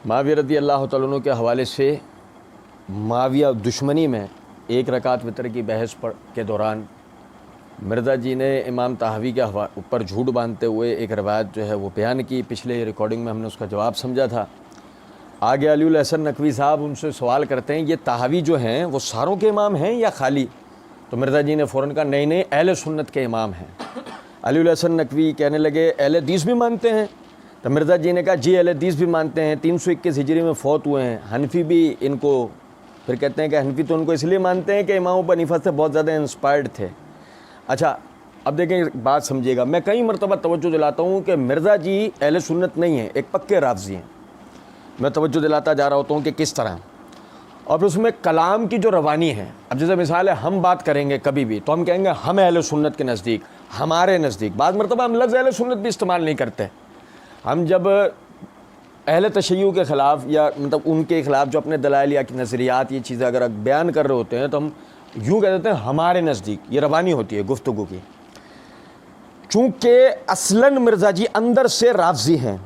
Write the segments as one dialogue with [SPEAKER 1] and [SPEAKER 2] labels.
[SPEAKER 1] معاویہ رضی اللہ تعالیٰ عنہ کے حوالے سے معاویہ دشمنی میں ایک رکعت وتر کی بحث کے دوران مرزا جی نے امام طحاوی کے اوپر جھوٹ باندھتے ہوئے ایک روایت جو ہے وہ بیان کی. پچھلے ریکارڈنگ میں ہم نے اس کا جواب سمجھا تھا. آگے علی الحسن نقوی صاحب ان سے سوال کرتے ہیں یہ طحاوی جو ہیں وہ ساروں کے امام ہیں یا خالی؟ تو مرزا جی نے فوراً کہا نہیں اہل سنت کے امام ہیں. علی الحسن نقوی کہنے لگے اہل حدیث بھی مانتے ہیں؟ تو مرزا جی نے کہا جی اہل حدیث بھی مانتے ہیں, 321 ہجری میں فوت ہوئے ہیں. حنفی بھی ان کو پھر کہتے ہیں کہ حنفی تو ان کو اس لیے مانتے ہیں کہ امام ابو حنیفہ سے بہت زیادہ انسپائرڈ تھے. اچھا اب دیکھیں بات سمجھیے گا, میں کئی مرتبہ توجہ دلاتا ہوں کہ مرزا جی اہل سنت نہیں ہیں, ایک پکے رافضی ہیں. میں توجہ دلاتا جا رہا ہوتا ہوں کہ کس طرح, اور اس میں کلام کی جو روانی ہے. اب جیسے مثال ہے ہم بات کریں گے کبھی بھی تو ہم کہیں گے ہم اہل سنت کے نزدیک, ہمارے نزدیک. بعض مرتبہ ہم لفظ اہل سنت بھی استعمال نہیں کرتے. ہم جب اہل تشیع کے خلاف یا مطلب ان کے خلاف جو اپنے دلائل یا نظریات یہ چیزیں اگر بیان کر رہے ہوتے ہیں تو ہم یوں کہہ دیتے ہیں ہمارے نزدیک. یہ روانی ہوتی ہے گفتگو کی. چونکہ اصلاً مرزا جی اندر سے رافضی ہیں,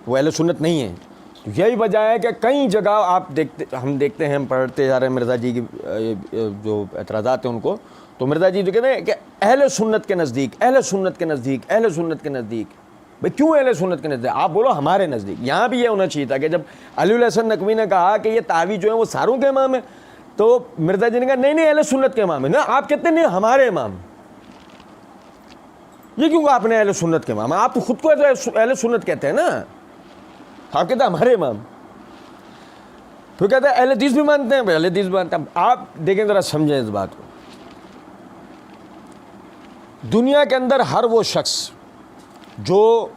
[SPEAKER 1] وہ اہل سنت نہیں ہیں. یہی وجہ ہے کہ کئی جگہ ہم دیکھتے ہیں, ہم پڑھتے جا رہے ہیں مرزا جی کی جو اعتراضات ہیں ان کو, تو مرزا جی جو کہتے ہیں کہ اہل سنت کے نزدیک, اہل سنت کے نزدیک, اہل سنت کے نزدیک. بھئی کیوں اہل سنت کے نزدیک؟ آپ بولو ہمارے نزدیک. یہاں بھی یہ ہونا چاہیے تھا کہ جب علی الحسن نقوی نے کہا کہ یہ طحاوی جو ہیں وہ ساروں کے امام ہیں, تو مرزا جی نے کہا نہیں اہل سنت کے امام ہیں. نا آپ کہتے ہیں نہیں ہمارے امام. یہ کیوں کہا آپ نے اہل سنت کے امام؟ آپ تو خود کو اہل سنت کہتے ہیں نا, آپ کہتے ہیں ہمارے امام. پھر کہتے ہیں اہل حدیث بھی مانتے ہیں, اہل حدیث بھی مانتے ہیں. آپ دیکھیں ذرا سمجھیں اس بات کو. دنیا کے اندر ہر وہ شخص جو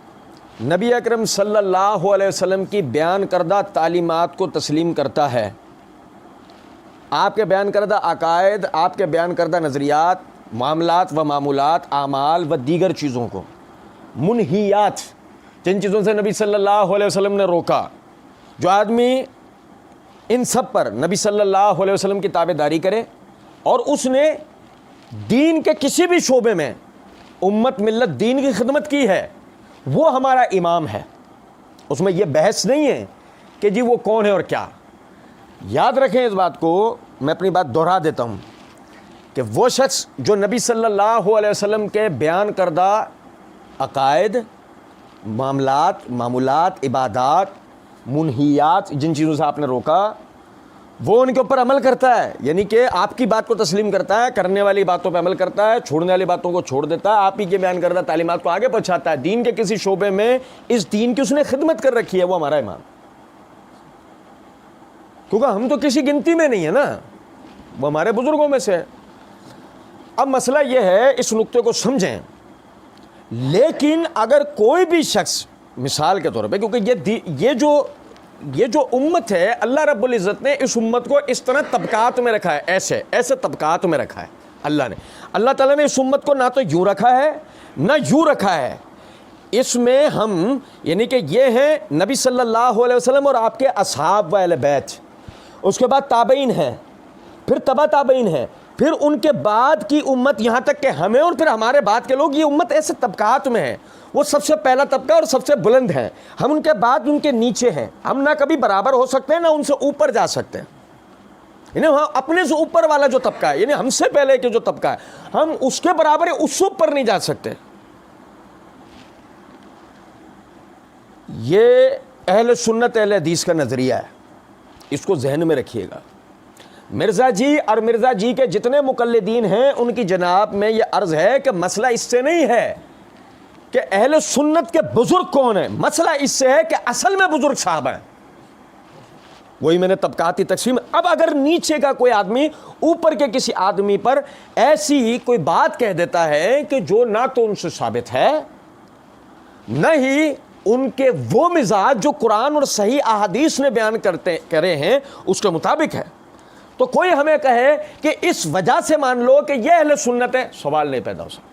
[SPEAKER 1] نبی اکرم صلی اللہ علیہ وسلم کی بیان کردہ تعلیمات کو تسلیم کرتا ہے, آپ کے بیان کردہ عقائد, آپ کے بیان کردہ نظریات, معاملات و معمولات, اعمال و دیگر چیزوں کو, منہیات, جن چیزوں سے نبی صلی اللہ علیہ وسلم نے روکا, جو آدمی ان سب پر نبی صلی اللہ علیہ وسلم کی تابعداری کرے اور اس نے دین کے کسی بھی شعبے میں امت ملت دین کی خدمت کی ہے, وہ ہمارا امام ہے. اس میں یہ بحث نہیں ہے کہ جی وہ کون ہے اور کیا. یاد رکھیں اس بات کو, میں اپنی بات دہرا دیتا ہوں کہ وہ شخص جو نبی صلی اللہ علیہ وسلم کے بیان کردہ عقائد, معاملات, معمولات, عبادات, منہیات, جن چیزوں سے آپ نے روکا, وہ ان کے اوپر عمل کرتا ہے. یعنی کہ آپ کی بات کو تسلیم کرتا ہے, کرنے والی باتوں پہ عمل کرتا ہے, چھوڑنے والی باتوں کو چھوڑ دیتا ہے, آپ ہی کے بیان کردہ تعلیمات کو آگے پہنچاتا ہے. دین کے کسی شعبے میں اس دین کی اس نے خدمت کر رکھی ہے, وہ ہمارا امام. کیونکہ ہم تو کسی گنتی میں نہیں ہے نا, وہ ہمارے بزرگوں میں سے ہے. اب مسئلہ یہ ہے, اس نقطے کو سمجھیں. لیکن اگر کوئی بھی شخص مثال کے طور پہ, کیونکہ یہ جو امت ہے, اللہ رب العزت نے اس امت کو اس طرح طبقات میں رکھا ہے, ایسے طبقات میں رکھا ہے اللہ تعالیٰ نے اس امت کو نہ تو یوں رکھا ہے نہ یوں رکھا ہے. اس میں ہم یعنی کہ یہ ہیں نبی صلی اللہ علیہ وسلم اور آپ کے اصحاب و اہل بیت, اس کے بعد تابعین ہیں, پھر تبع تابعین ہیں, پھر ان کے بعد کی امت یہاں تک کہ ہمیں, اور پھر ہمارے بعد کے لوگ. یہ امت ایسے طبقات میں ہے, وہ سب سے پہلا طبقہ اور سب سے بلند ہے, ہم ان کے بعد ان کے نیچے ہیں. ہم نہ کبھی برابر ہو سکتے ہیں نہ ان سے اوپر جا سکتے ہیں. یعنی اپنے سے اوپر والا جو طبقہ ہے, یعنی ہم سے پہلے کے جو طبقہ ہے, ہم اس کے برابر ہے, اس سے اوپر نہیں جا سکتے. یہ اہل سنت اہل حدیث کا نظریہ ہے, اس کو ذہن میں رکھیے گا. مرزا جی اور مرزا جی کے جتنے مقلدین ہیں ان کی جناب میں یہ عرض ہے کہ مسئلہ اس سے نہیں ہے کہ اہل سنت کے بزرگ کون ہیں, مسئلہ اس سے ہے کہ اصل میں بزرگ صاحب ہیں. وہی میں نے طبقاتی تقسیم. اب اگر نیچے کا کوئی آدمی اوپر کے کسی آدمی پر ایسی کوئی بات کہہ دیتا ہے کہ جو نہ تو ان سے ثابت ہے نہ ہی ان کے وہ مزاج جو قرآن اور صحیح احادیث نے بیان کرے ہیں اس کے مطابق ہے, تو کوئی ہمیں کہے کہ اس وجہ سے مان لو کہ یہ اہل سنت ہے, سوال نہیں پیدا ہو سکتا.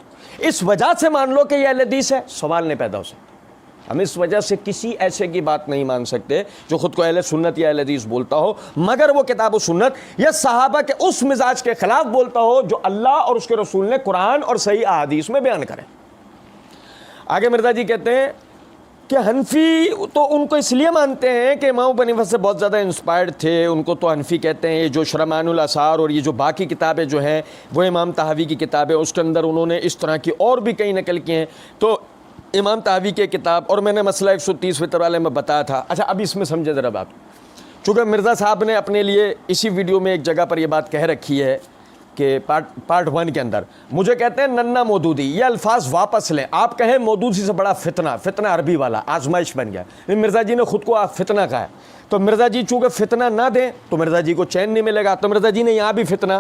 [SPEAKER 1] اس وجہ سے مان لو کہ یہ اہل حدیث ہے, سوال نہیں پیدا ہو سکتا. ہم اس وجہ سے کسی ایسے کی بات نہیں مان سکتے جو خود کو اہل سنت یا اہل حدیث بولتا ہو, مگر وہ کتاب و سنت یا صحابہ کے اس مزاج کے خلاف بولتا ہو جو اللہ اور اس کے رسول نے قرآن اور صحیح احادیث میں بیان کرے. آگے مرزا جی کہتے ہیں کہ حنفی تو ان کو اس لیے مانتے ہیں کہ امام ابو حنیفہ سے بہت زیادہ انسپائرڈ تھے، ان کو تو حنفی کہتے ہیں۔ یہ جو شرمان الاثار اور یہ جو باقی کتابیں جو ہیں وہ امام طحاوی کی کتابیں، اس کے اندر انہوں نے اس طرح کی اور بھی کئی نقل کی ہیں۔ تو امام طحاوی کی کتاب، اور میں نے مسئلہ 130 فطر والے میں بتایا تھا۔ اچھا اب اس میں سمجھے ذرا بات، چونکہ مرزا صاحب نے اپنے لیے اسی ویڈیو میں ایک جگہ پر یہ بات کہہ رکھی ہے کہ پارٹ 1 کے اندر مجھے کہتے ہیں ننا مودودی، یہ الفاظ واپس لیں، آپ کہیں مودودی سے بڑا فتنہ عربی والا آزمائش بن گیا۔ مرزا جی نے خود کو فتنہ کہا ہے، تو مرزا جی چونکہ فتنہ نہ دیں تو مرزا جی کو چین نہیں ملے گا، تو مرزا جی نے یہاں بھی فتنہ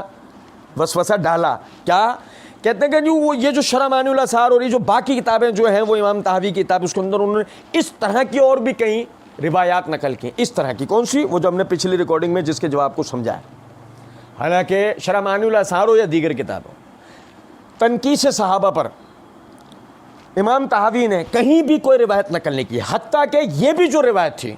[SPEAKER 1] وسوسہ ڈالا۔ کیا کہتے ہیں کہ جو وہ یہ جو شرح معانی الاثار اور یہ جو باقی کتابیں جو ہیں وہ امام طحاوی کی کتاب، اس کے اندر انہوں نے اس طرح کی اور بھی کئی روایات نقل کی۔ اس طرح کی کون سی؟ وہ جو ہم نے پچھلی ریکارڈنگ میں جس کے جواب کو سمجھایا۔ حالانکہ شرح معانی الاثار ہو یا دیگر کتاب ہو، تنقیص صحابہ پر امام طحاوی نے کہیں بھی کوئی روایت نقل نہیں کی، حتیٰ کہ یہ بھی جو روایت تھی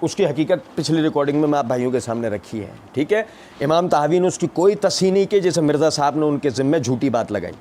[SPEAKER 1] اس کی حقیقت پچھلی ریکارڈنگ میں آپ بھائیوں کے سامنے رکھی ہے، ٹھیک ہے۔ امام طحاوی نے اس کی کوئی تصحیح نہیں کی، جیسے مرزا صاحب نے ان کے ذمے جھوٹی بات لگائی۔